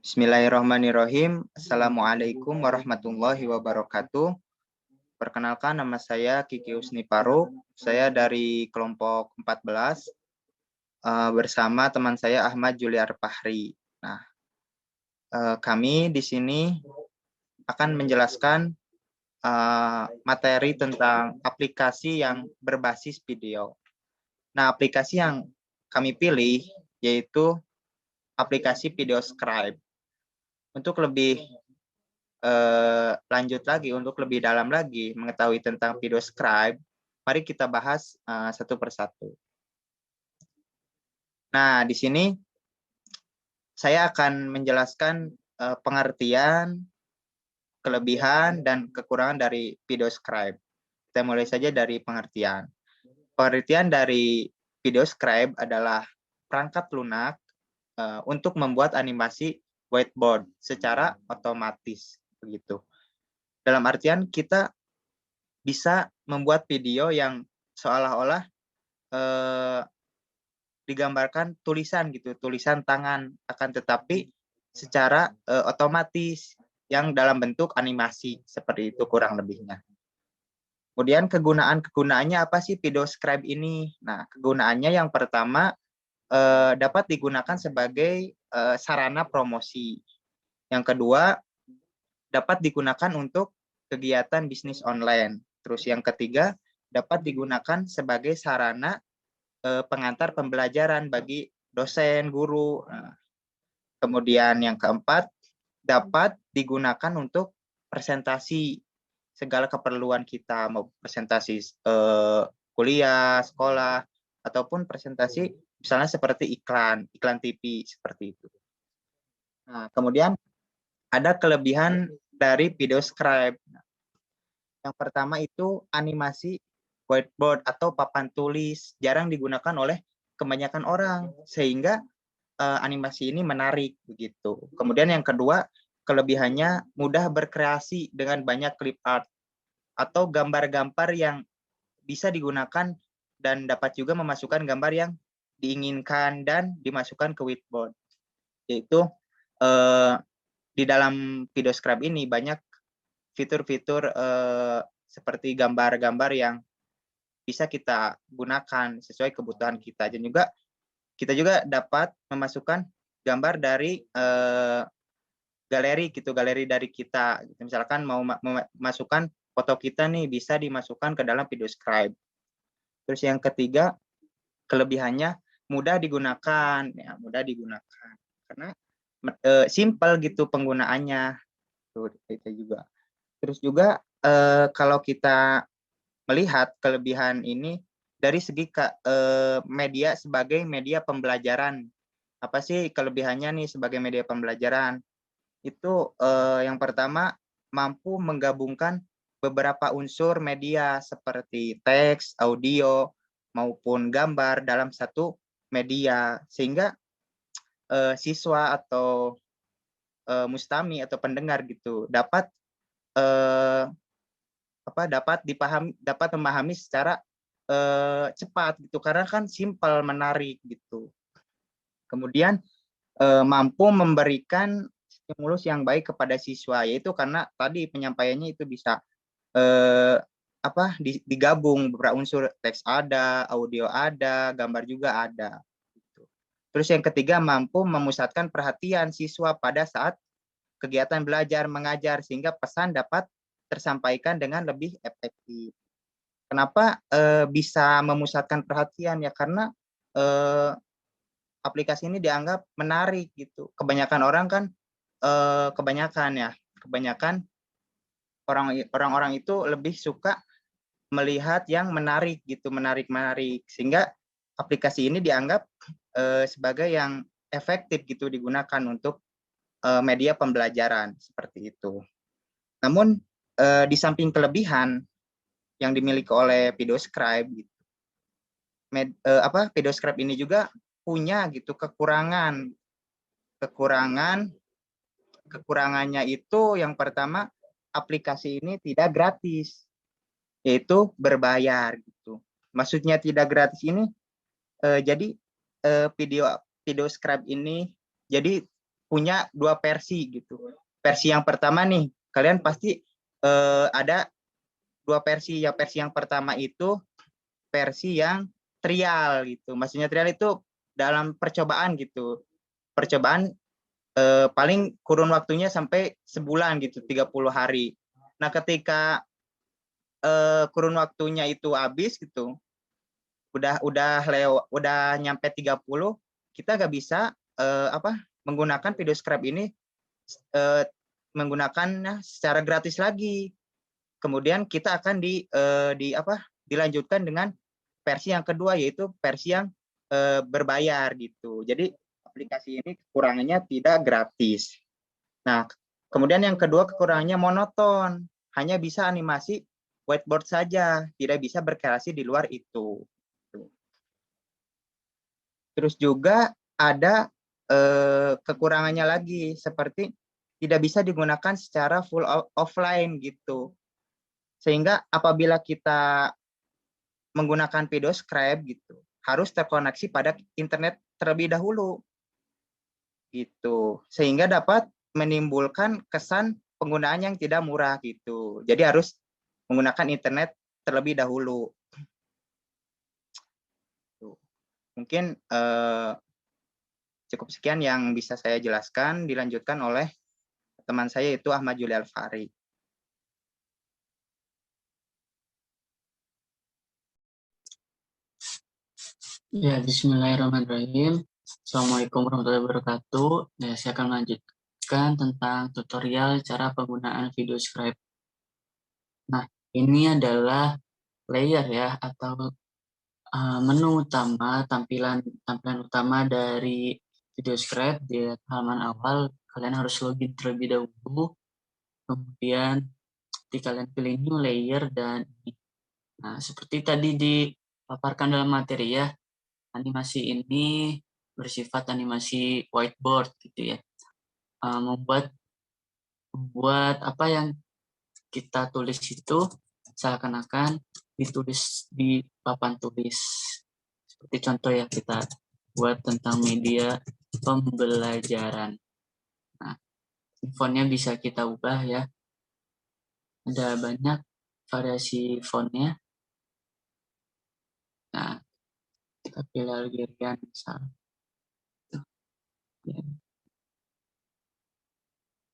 Bismillahirrahmanirrahim. Assalamualaikum warahmatullahi wabarakatuh. Perkenalkan, nama saya Kiki Husni Faruk. Saya dari kelompok 14 bersama teman saya Ahmad Juliar Fahri. Nah, kami di sini akan menjelaskan materi tentang aplikasi yang berbasis video. Nah, aplikasi yang kami pilih yaitu aplikasi VideoScribe. Untuk lebih lanjut lagi, untuk lebih dalam lagi mengetahui tentang VideoScribe, mari kita bahas satu persatu. Nah, di sini saya akan menjelaskan pengertian, kelebihan, dan kekurangan dari VideoScribe. Kita mulai saja dari pengertian. Pengertian dari VideoScribe adalah perangkat lunak untuk membuat animasi whiteboard secara otomatis, begitu. Dalam artian kita bisa membuat video yang seolah-olah digambarkan tulisan gitu, tulisan tangan, akan tetapi secara otomatis yang dalam bentuk animasi, seperti itu kurang lebihnya. Kemudian kegunaannya apa sih VideoScribe ini? Nah, kegunaannya yang pertama dapat digunakan sebagai sarana promosi. Yang kedua, dapat digunakan untuk kegiatan bisnis online. Terus yang ketiga, dapat digunakan sebagai sarana pengantar pembelajaran bagi dosen, guru. Kemudian yang keempat, dapat digunakan untuk presentasi segala keperluan kita, mau presentasi kuliah, sekolah, ataupun presentasi misalnya seperti iklan TV, seperti itu. Nah, kemudian ada kelebihan dari VideoScribe. Yang pertama itu animasi whiteboard atau papan tulis jarang digunakan oleh kebanyakan orang, sehingga animasi ini menarik begitu. Kemudian yang kedua, kelebihannya mudah berkreasi dengan banyak clip art atau gambar-gambar yang bisa digunakan dan dapat juga memasukkan gambar yang diinginkan dan dimasukkan ke whiteboard. Yaitu di dalam VideoScribe ini banyak fitur-fitur seperti gambar-gambar yang bisa kita gunakan sesuai kebutuhan kita, dan juga kita juga dapat memasukkan gambar dari galeri gitu, galeri dari kita. Misalkan mau memasukkan foto kita nih, bisa dimasukkan ke dalam VideoScribe. Terus yang ketiga, kelebihannya mudah digunakan, ya mudah digunakan karena simple gitu penggunaannya. Tuh, itu juga. Terus juga kalau kita melihat kelebihan ini dari segi media sebagai media pembelajaran. Apa sih kelebihannya nih sebagai media pembelajaran? Itu yang pertama, mampu menggabungkan beberapa unsur media seperti teks, audio, maupun gambar dalam satu media, sehingga siswa atau mustami atau pendengar gitu dapat dapat memahami secara cepat gitu, karena kan simpel, menarik gitu. Kemudian mampu memberikan stimulus yang baik kepada siswa, yaitu karena tadi penyampaiannya itu bisa digabung beberapa unsur, teks ada, audio ada, gambar juga ada. Gitu. Terus yang ketiga, mampu memusatkan perhatian siswa pada saat kegiatan belajar mengajar, sehingga pesan dapat tersampaikan dengan lebih efektif. Kenapa bisa memusatkan perhatian ya? Karena aplikasi ini dianggap menarik gitu. Kebanyakan orang kan kebanyakan orang-orang itu lebih suka melihat yang menarik gitu, menarik, sehingga aplikasi ini dianggap sebagai yang efektif gitu digunakan untuk media pembelajaran seperti itu. Namun di samping kelebihan yang dimiliki oleh VideoScribe gitu, VideoScribe ini juga punya gitu kekurangannya itu yang pertama, aplikasi ini tidak gratis, yaitu berbayar gitu. Maksudnya tidak gratis ini jadi VideoScribe ini jadi punya dua versi gitu. Versi yang pertama nih, kalian pasti ada dua versi. Ya, versi yang pertama itu versi yang trial gitu. Maksudnya trial itu dalam percobaan gitu. Percobaan paling kurun waktunya sampai sebulan gitu, 30 hari. Nah, ketika kurun waktunya itu habis gitu, udah nyampe 30, kita nggak bisa menggunakan video scrap ini menggunakannya secara gratis lagi. Kemudian kita akan dilanjutkan dengan versi yang kedua, yaitu versi yang berbayar gitu. Jadi aplikasi ini kekurangannya tidak gratis. Nah, kemudian yang kedua kekurangannya monoton, hanya bisa animasi whiteboard saja, tidak bisa berkreasi di luar itu. Terus juga ada kekurangannya lagi, seperti tidak bisa digunakan secara full offline gitu. Sehingga apabila kita menggunakan video scribe gitu, harus terkoneksi pada internet terlebih dahulu gitu. Sehingga dapat menimbulkan kesan penggunaan yang tidak murah gitu. Jadi harus menggunakan internet terlebih dahulu. Mungkin cukup sekian yang bisa saya jelaskan, dilanjutkan oleh teman saya itu Ahmad Juli Alfari. Ya, bismillahirrahmanirrahim. Assalamualaikum warahmatullahi wabarakatuh. Ya, saya akan melanjutkan tentang tutorial cara penggunaan video scribe. Nah, ini adalah layer ya, atau menu utama, tampilan utama dari video scribe. Di halaman awal, kalian harus login terlebih dahulu. Kemudian, kalian pilih new layer dan nah, seperti tadi dipaparkan dalam materi ya, animasi ini bersifat animasi whiteboard gitu ya. Membuat apa yang kita tulis itu seakan-akan ditulis di papan tulis. Seperti contoh ya, kita buat tentang media pembelajaran. Nah, fontnya bisa kita ubah ya. Ada banyak variasi fontnya. Nah, kita pilih Algerian misalnya.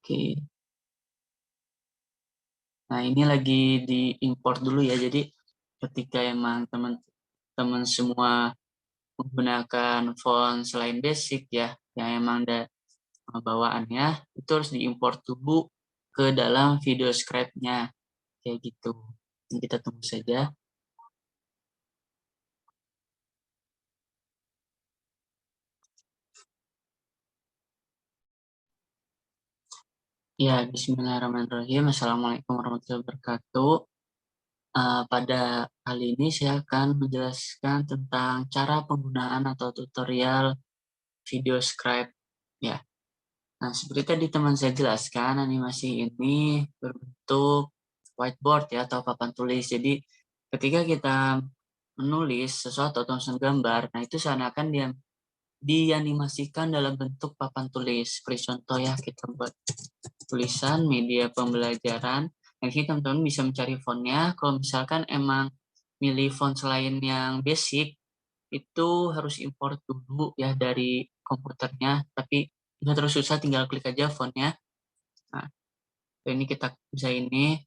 Oke. Nah, ini lagi diimport dulu ya. Jadi ketika emang teman-teman semua menggunakan font selain basic ya, yang emang ada bawaannya, itu harus diimport dulu ke dalam video scribe-nya. Kayak gitu. Ini kita tunggu saja. Ya, bismillahirrahmanirrahim. Assalamualaikum warahmatullahi wabarakatuh. Pada kali ini saya akan menjelaskan tentang cara penggunaan atau tutorial video scribe ya. Nah, seperti tadi teman saya jelaskan, animasi ini berbentuk whiteboard ya, atau papan tulis. Jadi ketika kita menulis sesuatu atau menyusun gambar, nah itu seakan-akan dia dianimasikan dalam bentuk papan tulis. Seperti contoh ya, kita buat tulisan media pembelajaran. Nah, ini teman-teman bisa mencari fontnya. Kalau misalkan emang milih font selain yang basic, itu harus import dulu ya dari komputernya. Tapi nggak terus susah, tinggal klik aja fontnya. Nah, ini kita bisa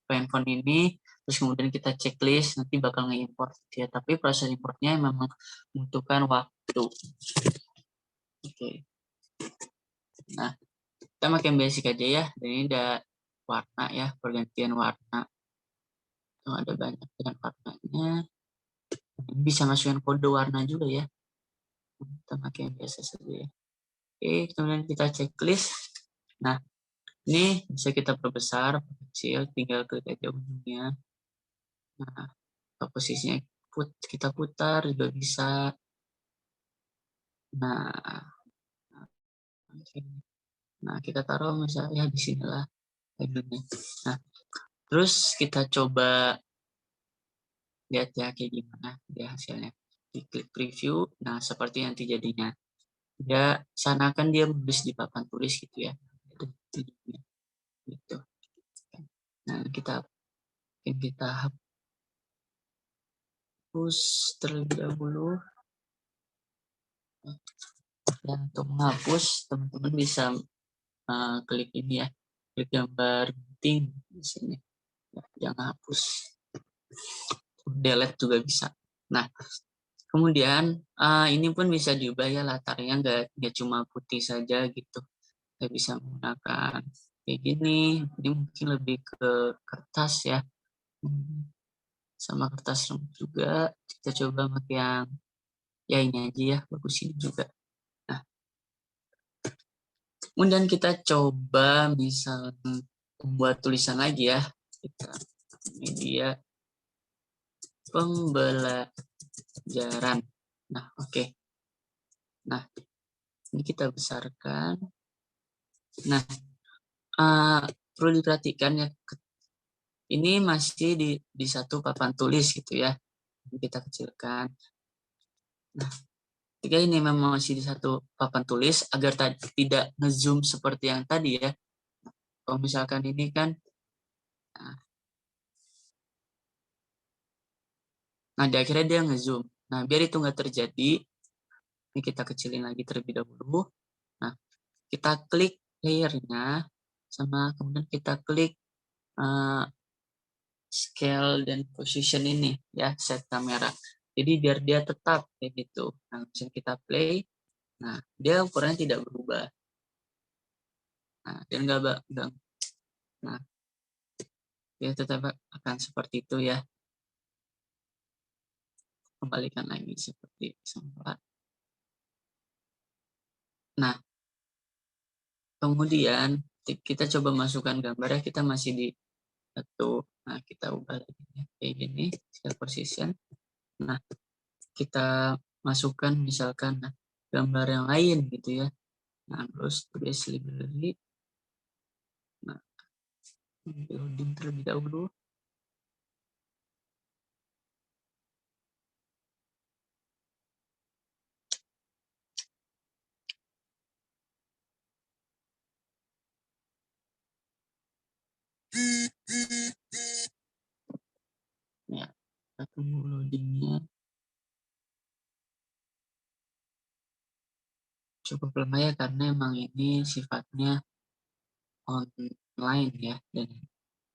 pengen font ini, terus kemudian kita checklist, nanti bakal nge-import ya. Tapi proses importnya memang membutuhkan waktu. Oke. Nah, kita makin basic aja ya. Dan ini ada warna ya, pergantian warna. Tuh, ada banyak dengan warnanya. Ini bisa masukin kode warna juga ya. Kita pakai yang biasa saja ya. Oke, kemudian kita checklist. Nah, ini bisa kita perbesar, kecil, tinggal klik aja ujungnya. Nah, posisinya kita putar juga bisa. Nah, nah kita taruh misalnya di sinilah. Nah, terus kita coba lihat ya kayak gimana dia hasilnya. Di klik preview, nah seperti nanti jadinya. dia seakan dia menulis di papan tulis gitu ya. Gitu. Nah, kita hapus terlebih dahulu. Dan untuk menghapus, teman-teman bisa klik ini ya, klik gambar gunting di sini. Jangan hapus, delete juga bisa. Nah, kemudian ini pun bisa diubah ya, latarnya nggak cuma putih saja gitu. Kita bisa menggunakan kayak gini. Ini mungkin lebih ke kertas ya, sama kertas lembut juga. Kita coba pakai yang ya ini aja ya, bagus ini juga. Nah, kemudian kita coba misal membuat tulisan lagi ya. Kita media pembelajaran. Nah, oke. Nah, ini kita besarkan. Nah, perlu diperhatikan ya, ini masih di satu papan tulis gitu ya. Kita kecilkan. Nah, ketika ini memang masih di satu papan tulis, agar tidak ngezoom seperti yang tadi ya. Kalau misalkan ini kan, nah di akhirnya dia ngezoom. Nah, biar itu nggak terjadi, ini kita kecilin lagi terlebih dahulu. Nah, kita klik layernya, sama kemudian kita klik scale dan position ini ya, set kamera. Jadi biar dia tetap kayak gitu. Nah, misalnya kita play, nah dia ukurannya tidak berubah. Nah, dan nggak, nah dia tetap akan seperti itu ya. Kembalikan lagi seperti semula. Nah, kemudian kita coba masukkan gambarnya, kita masih di satu. Nah, kita ubah lagi ya, kayak gini, scale position. Nah, kita masukkan misalkan gambar yang lain gitu ya. Nah, terus base library. Nah, loading terlebih dahulu. Ya, kita tunggu loadingnya. Cukup lama ya, karena emang ini sifatnya online ya, dan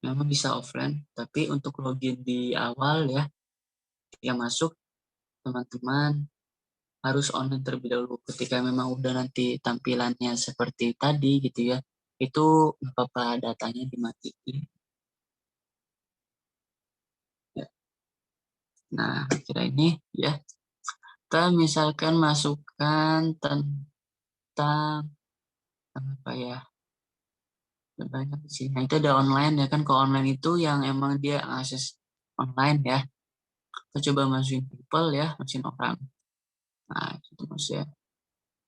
memang bisa offline, tapi untuk login di awal ya, yang masuk teman-teman harus online terlebih dahulu. Ketika memang udah nanti tampilannya seperti tadi gitu ya, itu nggak apa-apa, datanya dimatiin. Ya. Nah, kira ini ya, kita misalkan masukkan tentang apa ya, banyak sih. Nah, itu ada online ya kan. Kalau online itu yang emang dia akses online ya. Kita coba masukin people ya, masukin orang. Nah, itu maksudnya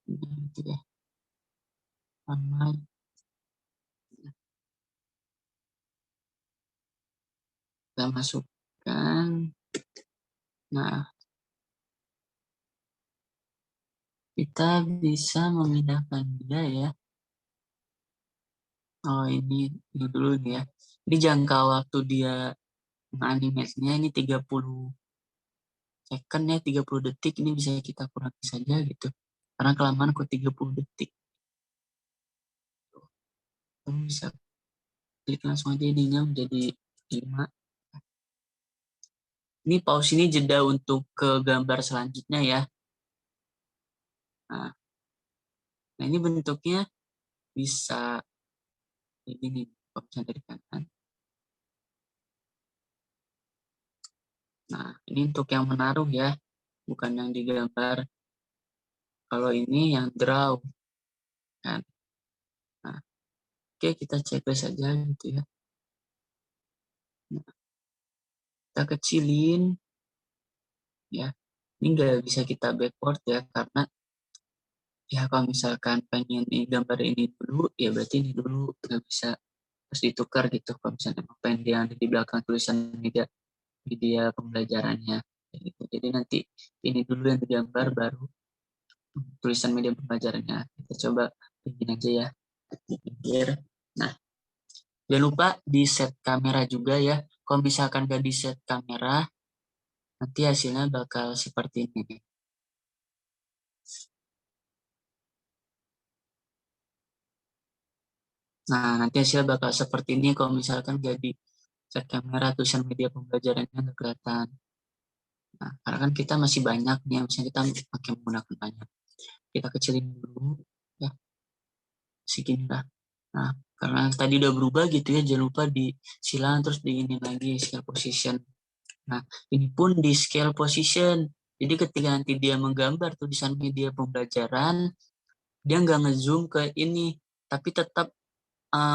ini gitu ya. Online. Kita masukkan. Nah, kita bisa memindahkan dia ya. Oh, ini dulu nih ya. Ini jangka waktu dia menganimasinya ini 30 second ya, 30 detik. Ini bisa kita kurangi saja gitu. Karena kelamaan kok 30 detik. Kamu bisa klik langsung aja ininya menjadi 5. Ini pause ini jeda untuk ke gambar selanjutnya ya. Nah, ini bentuknya bisa kayak gini. Kalau misalnya dari kanan. Nah, ini untuk yang menaruh ya, bukan yang digambar. Kalau ini yang draw kan. Nah, oke, kita cek saja gitu ya. Nah, kita kecilin ya. Ini nggak bisa kita backward ya, karena ya kalau misalkan pengen ini gambar ini dulu, ya berarti ini dulu, nggak bisa terus ditukar gitu. Kalau misalnya pengen dia di belakang tulisan media pembelajarannya gitu. Jadi nanti ini dulu yang digambar, baru tulisan media pembelajarannya. Kita coba bikin aja ya. Nah, jangan lupa di set kamera juga ya. Kalau misalkan gak di set kamera, nanti hasilnya bakal seperti ini. Nah, nanti hasilnya bakal seperti ini kalau misalkan gak di set kamera, tulisan media pembelajarannya nggak kelihatan. Nah, karena kan kita masih banyak nih, misalnya kita pakai menggunakan banyak. Kita kecilin dulu, ya, segini lah. Nah, karena tadi udah berubah gitu ya, jangan lupa disilang terus di ini lagi, scale position. Nah, ini pun di scale position. Jadi ketika nanti dia menggambar tulisan media pembelajaran, dia nggak ngezoom ke ini, tapi tetap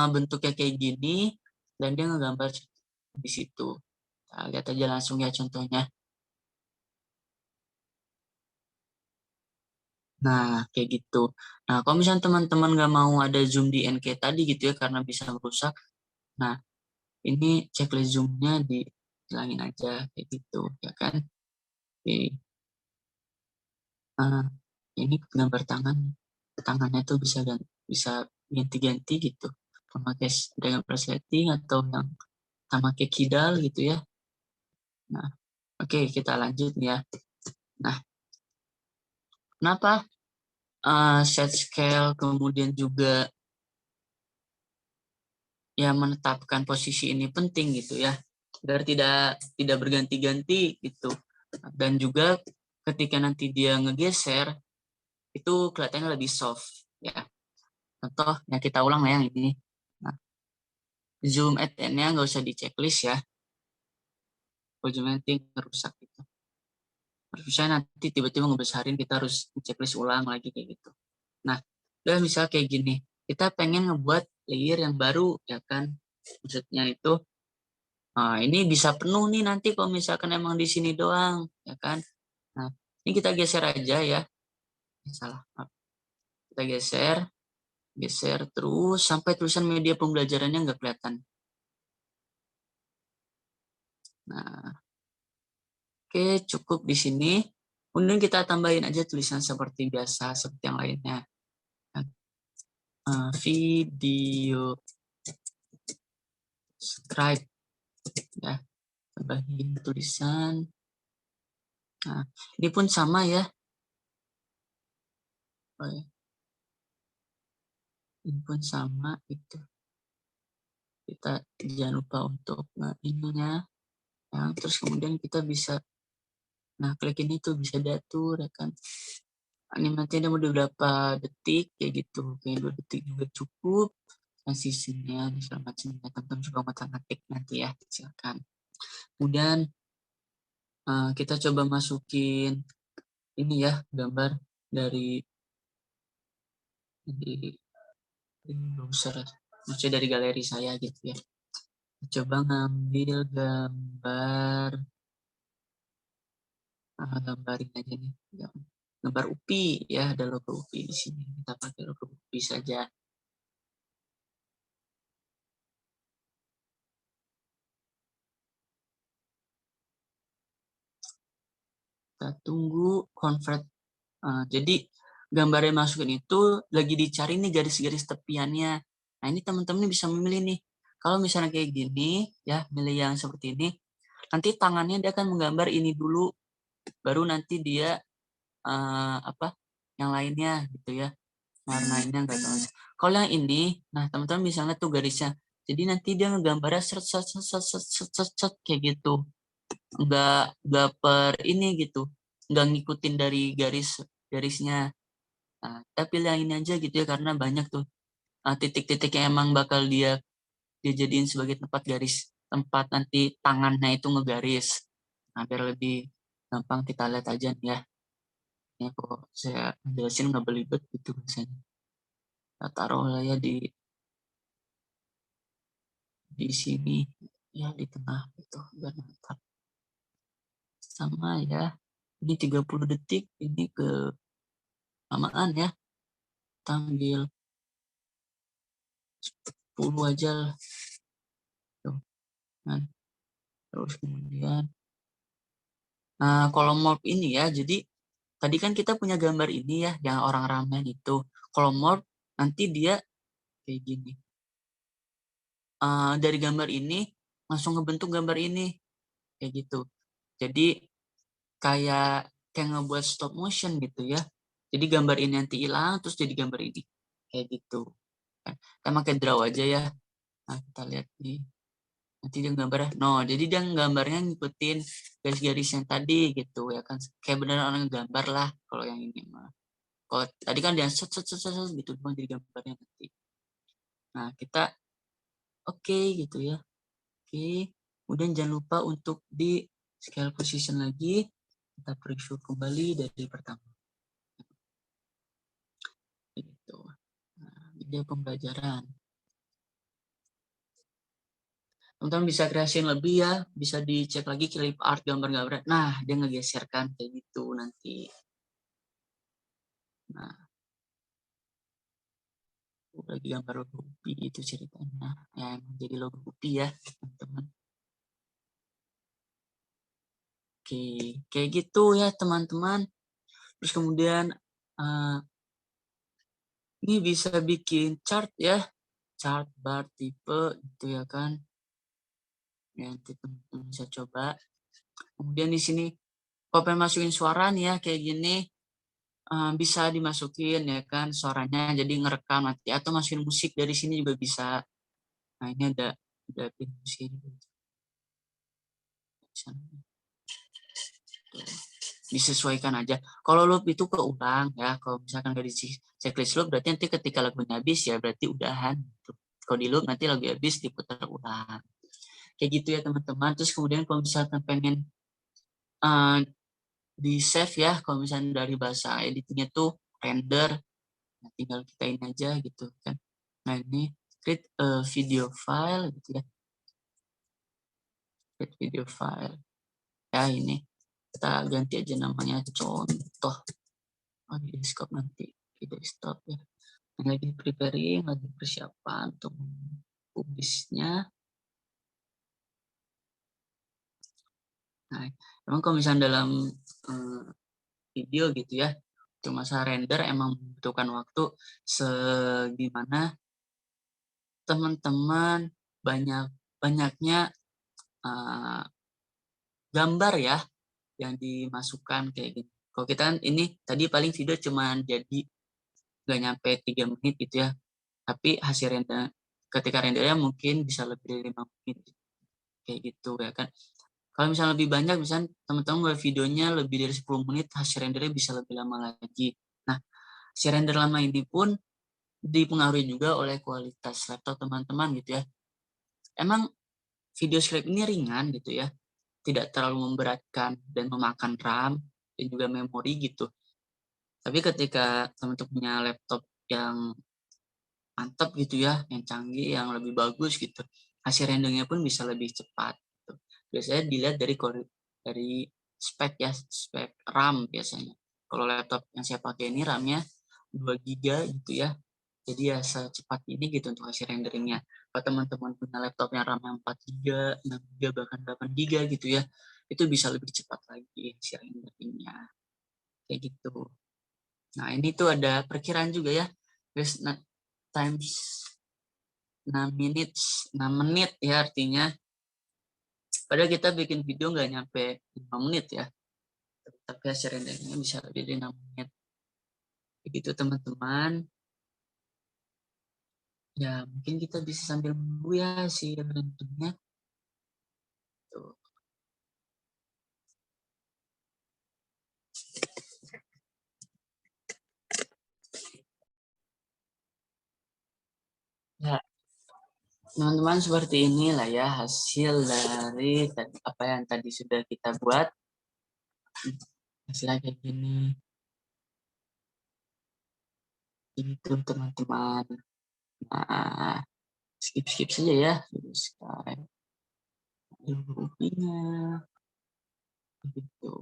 bentuknya kayak gini, dan dia ngegambar di situ. Nah, lihat aja langsung ya contohnya. Nah, kayak gitu. Nah, kalau misalnya teman-teman nggak mau ada zoom di NK tadi gitu ya, karena bisa merusak. Nah, ini checklist zoom-nya dihilangin aja, kayak gitu, ya kan? Oke. Nah, ini gambar tangannya tuh bisa ganti-ganti gitu. Memakai dengan resleting atau yang sama kayak kidal gitu ya. Nah, oke, kita lanjut ya. Nah, kenapa set scale kemudian juga ya menetapkan posisi ini penting gitu ya, agar tidak berganti-ganti gitu, dan juga ketika nanti dia ngegeser itu kelihatannya lebih soft ya. Contoh yang kita ulang ya yang ini. Nah, zoom at n-nya nggak usah di checklist ya, kalau zoom nanti ngerusak gitu. Misalnya nanti tiba-tiba ngebesarin, kita harus checklist ulang lagi kayak gitu. Nah, udah misal kayak gini, kita pengen ngebuat layer yang baru ya kan, maksudnya itu ini bisa penuh nih nanti kalau misalkan emang di sini doang, ya kan? Nah, ini kita geser aja ya. Salah. Kita geser terus sampai tulisan media pembelajarannya nggak kelihatan. Nah, oke, cukup di sini. Kemudian kita tambahin aja tulisan seperti biasa, seperti yang lainnya. Video scribe, ya. Tambahin tulisan. Nah, ini pun sama ya. Ini pun sama itu. Kita jangan lupa untuk ininya. Nah, terus kemudian kita bisa, nah klik ini tuh bisa diatur ya kan. Animasinya mau beberapa detik kayak gitu, kayak 2 detik juga cukup. Transisinya segala macamnya, teman-teman juga mau ngetik nanti ya, silakan. Kemudian kita coba masukin ini ya, gambar dari browser, maksudnya dari galeri saya gitu ya. Coba ngambil gambar, gambarin aja nih, gambar UPI ya, ada logo UPI di sini. Kita pakai logo UPI saja. Kita tunggu convert. Jadi gambar yang masukin itu lagi dicari nih garis-garis tepiannya. Nah, ini teman-teman bisa memilih nih. Kalau misalnya kayak gini ya, milih yang seperti ini. Nanti tangannya dia akan menggambar ini dulu, baru nanti dia yang lainnya gitu ya. Warnanya enggak tahu. Kalau yang ini, nah teman-teman bisa lihat tuh garisnya. Jadi nanti dia ngegambarnya kayak gitu. Enggak per ini gitu. Enggak ngikutin dari garisnya. Nah, kita pilih yang ini aja gitu ya, karena banyak tuh titik-titik yang emang bakal dia jadiin sebagai tempat nanti tangannya itu ngegaris. Nah, biar lebih gampang kita lihat aja nih ya. Ini kok saya jelasin nggak belibet gitu biasanya. Kita taruh lah ya di sini ya, di tengah itu biar mantap. Sama ya. Ini 30 detik, ini kesamaan ya. Kita ambil 10 aja lah. Tuh. Nah, terus kemudian kolom morph ini ya, jadi tadi kan kita punya gambar ini ya, yang orang ramen itu. Kalau morph, nanti dia kayak gini. Dari gambar ini, langsung ngebentuk gambar ini. Kayak gitu. Jadi, kayak ngebuat stop motion gitu ya. Jadi gambar ini nanti hilang, terus jadi gambar ini. Kayak gitu. Kita pakai draw aja ya. Nah, kita lihat nih. Nanti dia gambarnya. No, jadi dia gambarnya ngikutin garis-garis yang tadi gitu ya kan. Kayak beneran orang gambar lah kalau yang ini mah. Kalau tadi kan dia set gitu doang jadi gambarnya nanti. Nah, kita oke gitu ya. Oke. Kemudian jangan lupa untuk di scale position lagi. Kita preview kembali dari pertama. Gitu. Nah, video pembelajaran. Teman-teman bisa kreasiin lebih ya, bisa dicek lagi clip art gambar-gambar. Nah, dia ngegeserkan kayak gitu nanti. Nah, lagi gambar logo UPI itu ceritanya. Ya, emang jadi logo UPI ya, teman-teman. Oke, kayak gitu ya, teman-teman. Terus kemudian, ini bisa bikin chart ya, chart bar tipe gitu ya kan. Ya, nanti teman-teman bisa coba. Kemudian di sini, kalau pengen masukin suara nih ya, kayak gini, bisa dimasukin ya kan suaranya, jadi ngerekam nanti, atau masukin musik dari sini juga bisa. Nah, ini ada musik disesuaikan aja. Kalau loop itu keulang ya, kalau misalkan dari checklist loop berarti nanti ketika lagunya habis ya berarti udahan. Kalau di loop nanti lagu habis diputar ulang. Kayak gitu ya teman-teman. Terus kemudian kalau misalkan pengen di save ya, kalau misalnya dari bahasa editingnya tuh render, nah, tinggal kita ini aja gitu kan. Nah ini create a video file gitu ya, create video file ya, ini kita ganti aja namanya contoh. Di desktop nanti di desktop ya. Lagi preparing, lagi persiapan untuk publisnya. Nah, emang kalau misalnya dalam video gitu ya, untuk masa render emang membutuhkan waktu segimana teman-teman banyaknya gambar ya yang dimasukkan kayak gitu. Kalau kita kan ini tadi paling video cuma jadi nggak nyampe 3 menit gitu ya, tapi hasil render ketika rendernya mungkin bisa lebih dari 5 menit kayak gitu ya kan. Kalau misalnya lebih banyak, misalnya teman-teman buat videonya lebih dari 10 menit, hasil rendernya bisa lebih lama lagi. Nah, hasil render lama ini pun dipengaruhi juga oleh kualitas laptop teman-teman gitu ya. Emang video script ini ringan gitu ya, tidak terlalu memberatkan dan memakan RAM dan juga memori gitu. Tapi ketika teman-teman punya laptop yang mantap gitu ya, yang canggih, yang lebih bagus gitu, hasil rendernya pun bisa lebih cepat. Gitu. Biasanya dilihat dari spek ya, spek RAM biasanya. Kalau laptop yang saya pakai ini RAM-nya 2 GB gitu ya. Jadi ya secepat ini gitu untuk hasil renderingnya. Kalau teman-teman punya laptop yang RAM 4 GB, 6 GB, bahkan 8 GB gitu ya, itu bisa lebih cepat lagi hasil renderingnya. Kayak gitu. Nah, ini tuh ada perkiraan juga ya. Terus times 6 menit ya artinya. Padahal kita bikin video nggak nyampe 5 menit ya. Tapi hasil renderingnya bisa lebih dari 6 menit. Begitu teman-teman. Ya, mungkin kita bisa sambil menunggu ya si renderingnya. Tuh. Ya, teman-teman seperti inilah ya hasil dari apa yang tadi sudah kita buat. Hasilnya kayak gini. Itu teman-teman. Nah, skip saja ya. Subscribe. Rupinya. Gitu.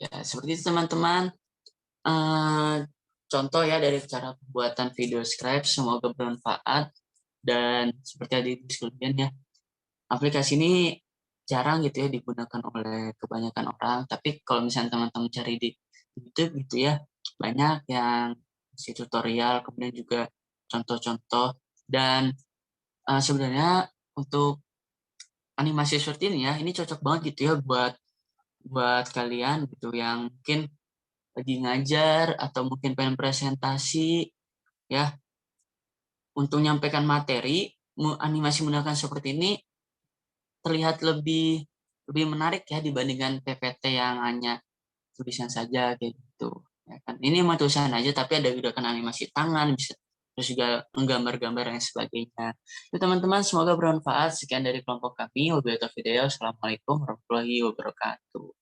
Ya, seperti itu teman-teman. Contoh ya dari cara pembuatan video scribe, semoga bermanfaat dan seperti tadi disebutkan ya, aplikasi ini jarang gitu ya digunakan oleh kebanyakan orang, tapi kalau misalnya teman-teman cari di YouTube gitu ya, banyak yang si tutorial, kemudian juga contoh-contoh, dan sebenarnya untuk animasi seperti ini ya, ini cocok banget gitu ya buat buat kalian gitu yang mungkin lagi ngajar atau mungkin pengen presentasi ya, untuk menyampaikan materi, animasi menggunakan seperti ini terlihat lebih menarik ya dibandingkan PPT yang hanya tulisan saja kayak gitu. Ya kan? Ini mah tulisan aja tapi ada gerakan animasi tangan, bisa terus juga menggambar-gambar dan sebagainya. Itu teman-teman, semoga bermanfaat. Sekian dari kelompok kami. Wabillahi taufiq hidayah. Assalamualaikum warahmatullahi wabarakatuh.